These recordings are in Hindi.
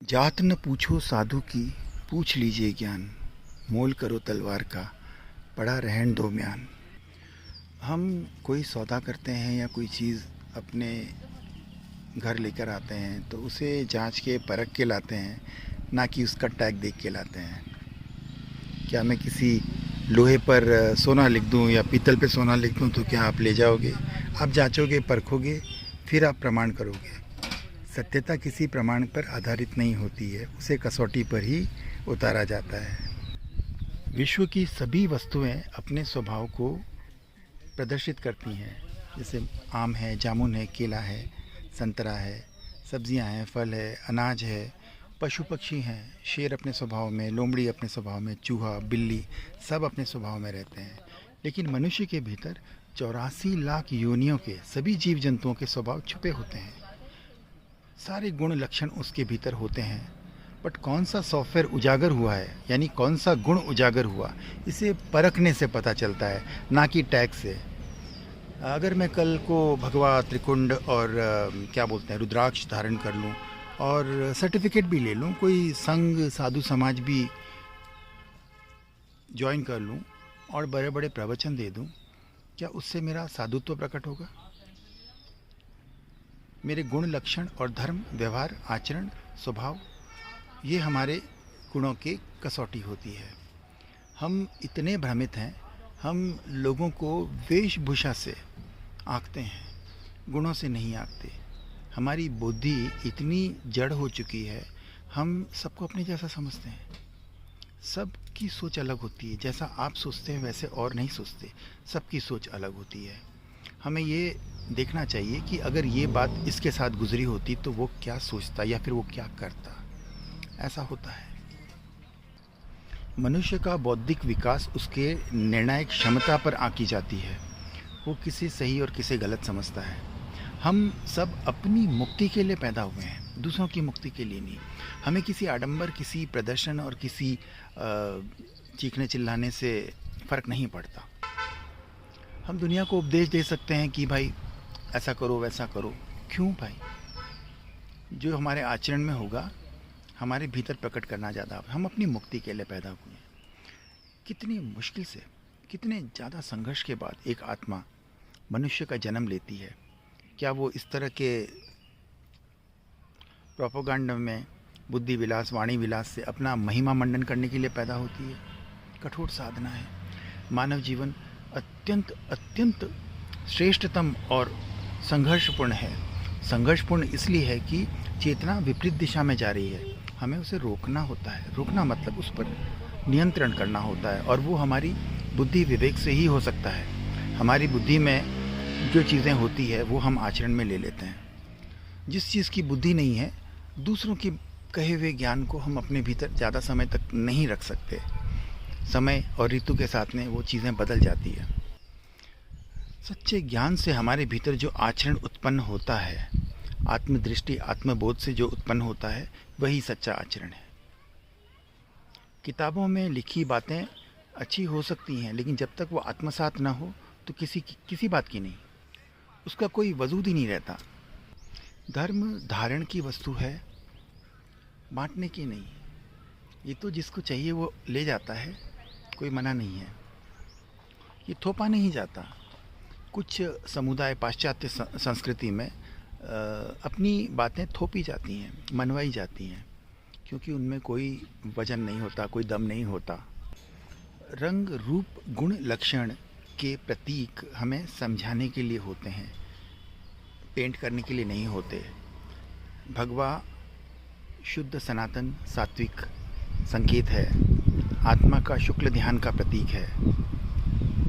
जात न पूछो साधु की, पूछ लीजिए ज्ञान। मोल करो तलवार का, पड़ा रहन दो म्यान। हम कोई सौदा करते हैं या कोई चीज़ अपने घर लेकर आते हैं तो उसे जांच के परख के लाते हैं, ना कि उसका टैग देख के लाते हैं। क्या मैं किसी लोहे पर सोना लिख दूं या पीतल पे सोना लिख दूं तो क्या आप ले जाओगे? आप जांचोगे, परखोगे, फिर आप प्रमाण करोगे। सत्यता किसी प्रमाण पर आधारित नहीं होती है, उसे कसौटी पर ही उतारा जाता है। विश्व की सभी वस्तुएं अपने स्वभाव को प्रदर्शित करती हैं। जैसे आम है, जामुन है, केला है, संतरा है, सब्जियां हैं, फल है, अनाज है, पशु पक्षी हैं, शेर अपने स्वभाव में, लोमड़ी अपने स्वभाव में, चूहा, बिल्ली, सब अपने स्वभाव में रहते हैं। लेकिन मनुष्य के भीतर 84 लाख योनियों के सभी जीव जंतुओं के स्वभाव छुपे होते हैं। सारे गुण लक्षण उसके भीतर होते हैं, बट कौन सा सॉफ्टवेयर उजागर हुआ है, यानी कौन सा गुण उजागर हुआ, इसे परखने से पता चलता है, ना कि टैग से। अगर मैं कल को भगवा, त्रिकुंड और क्या बोलते हैं, रुद्राक्ष धारण कर लूं और सर्टिफिकेट भी ले लूं, कोई संघ साधु समाज भी ज्वाइन कर लूं और बड़े बड़े प्रवचन दे दूं, क्या उससे मेरा साधुत्व प्रकट होगा? मेरे गुण लक्षण और धर्म, व्यवहार, आचरण, स्वभाव, ये हमारे गुणों की कसौटी होती है। हम इतने भ्रमित हैं, हम लोगों को वेशभूषा से आंकते हैं, गुणों से नहीं आंकते। हमारी बुद्धि इतनी जड़ हो चुकी है, हम सबको अपने जैसा समझते हैं। सबकी सोच अलग होती है, जैसा आप सोचते हैं वैसे और नहीं सोचते, सबकी सोच अलग होती है। हमें ये देखना चाहिए कि अगर ये बात इसके साथ गुजरी होती तो वो क्या सोचता या फिर वो क्या करता। ऐसा होता है। मनुष्य का बौद्धिक विकास उसके निर्णायक क्षमता पर आंकी जाती है। वो किसे सही और किसे गलत समझता है। हम सब अपनी मुक्ति के लिए पैदा हुए हैं, दूसरों की मुक्ति के लिए नहीं। हमें किसी आडंबर, किसी प्रदर्शन और किसी चीखने चिल्लाने से फ़र्क नहीं पड़ता। हम दुनिया को उपदेश दे सकते हैं कि भाई ऐसा करो, वैसा करो। क्यों भाई? जो हमारे आचरण में होगा, हमारे भीतर प्रकट करना ज़्यादा। हम अपनी मुक्ति के लिए पैदा हुए हैं। कितनी मुश्किल से, कितने ज़्यादा संघर्ष के बाद एक आत्मा मनुष्य का जन्म लेती है। क्या वो इस तरह के प्रोपोगंडा में, बुद्धि विलास, वाणी विलास से अपना महिमा मंडन करने के लिए पैदा होती है? कठोर साधना है। मानव जीवन अत्यंत अत्यंत श्रेष्ठतम और संघर्षपूर्ण है। संघर्षपूर्ण इसलिए है कि चेतना विपरीत दिशा में जा रही है, हमें उसे रोकना होता है। रोकना मतलब उस पर नियंत्रण करना होता है, और वो हमारी बुद्धि विवेक से ही हो सकता है। हमारी बुद्धि में जो चीज़ें होती है वो हम आचरण में ले लेते हैं। जिस चीज़ की बुद्धि नहीं है, दूसरों की कहे हुए ज्ञान को हम अपने भीतर ज़्यादा समय तक नहीं रख सकते। समय और ऋतु के साथ में वो चीज़ें बदल जाती है। सच्चे ज्ञान से हमारे भीतर जो आचरण उत्पन्न होता है, आत्मदृष्टि, आत्मबोध से जो उत्पन्न होता है, वही सच्चा आचरण है। किताबों में लिखी बातें अच्छी हो सकती हैं, लेकिन जब तक वो आत्मसात ना हो तो किसी बात की नहीं, उसका कोई वजूद ही नहीं रहता। धर्म धारण की वस्तु है, बांटने की नहीं। ये तो जिसको चाहिए वो ले जाता है, कोई मना नहीं है। ये थोपा नहीं जाता। कुछ समुदाय पाश्चात्य संस्कृति में अपनी बातें थोपी जाती हैं, मनवाई जाती हैं, क्योंकि उनमें कोई वजन नहीं होता, कोई दम नहीं होता। रंग, रूप, गुण, लक्षण के प्रतीक हमें समझाने के लिए होते हैं, पेंट करने के लिए नहीं होते। भगवा शुद्ध, सनातन, सात्विक संकेत है। आत्मा का शुक्ल ध्यान का प्रतीक है।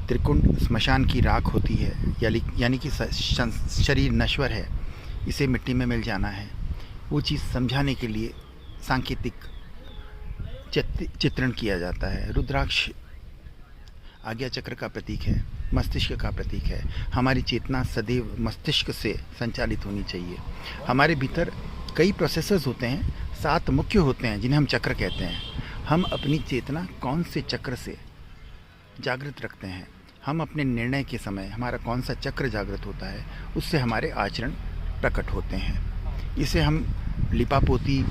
त्रिकुंड स्मशान की राख होती है, यानी कि शरीर नश्वर है, इसे मिट्टी में मिल जाना है। वो चीज़ समझाने के लिए सांकेतिक चित्रण किया जाता है। रुद्राक्ष आज्ञा चक्र का प्रतीक है, मस्तिष्क का प्रतीक है। हमारी चेतना सदैव मस्तिष्क से संचालित होनी चाहिए। हमारे भीतर कई प्रोसेसर्स होते हैं, 7 मुख्य होते हैं जिन्हें हम चक्र कहते हैं। हम अपनी चेतना कौन से चक्र से जागृत रखते हैं, हम अपने निर्णय के समय हमारा कौन सा चक्र जागृत होता है, उससे हमारे आचरण प्रकट होते हैं। इसे हम लिपापोती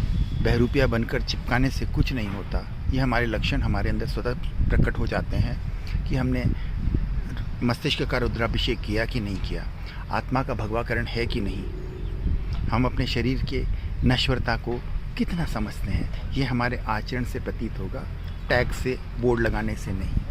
बहरूपिया बनकर चिपकाने से कुछ नहीं होता। ये हमारे लक्षण हमारे अंदर स्वतः प्रकट हो जाते हैं कि हमने मस्तिष्क का रुद्राभिषेक किया कि नहीं किया, आत्मा का भगवाकरण है कि नहीं, हम अपने शरीर के नश्वरता को कितना समझते हैं। ये हमारे आचरण से प्रतीत होगा, टैग से, बोर्ड लगाने से नहीं।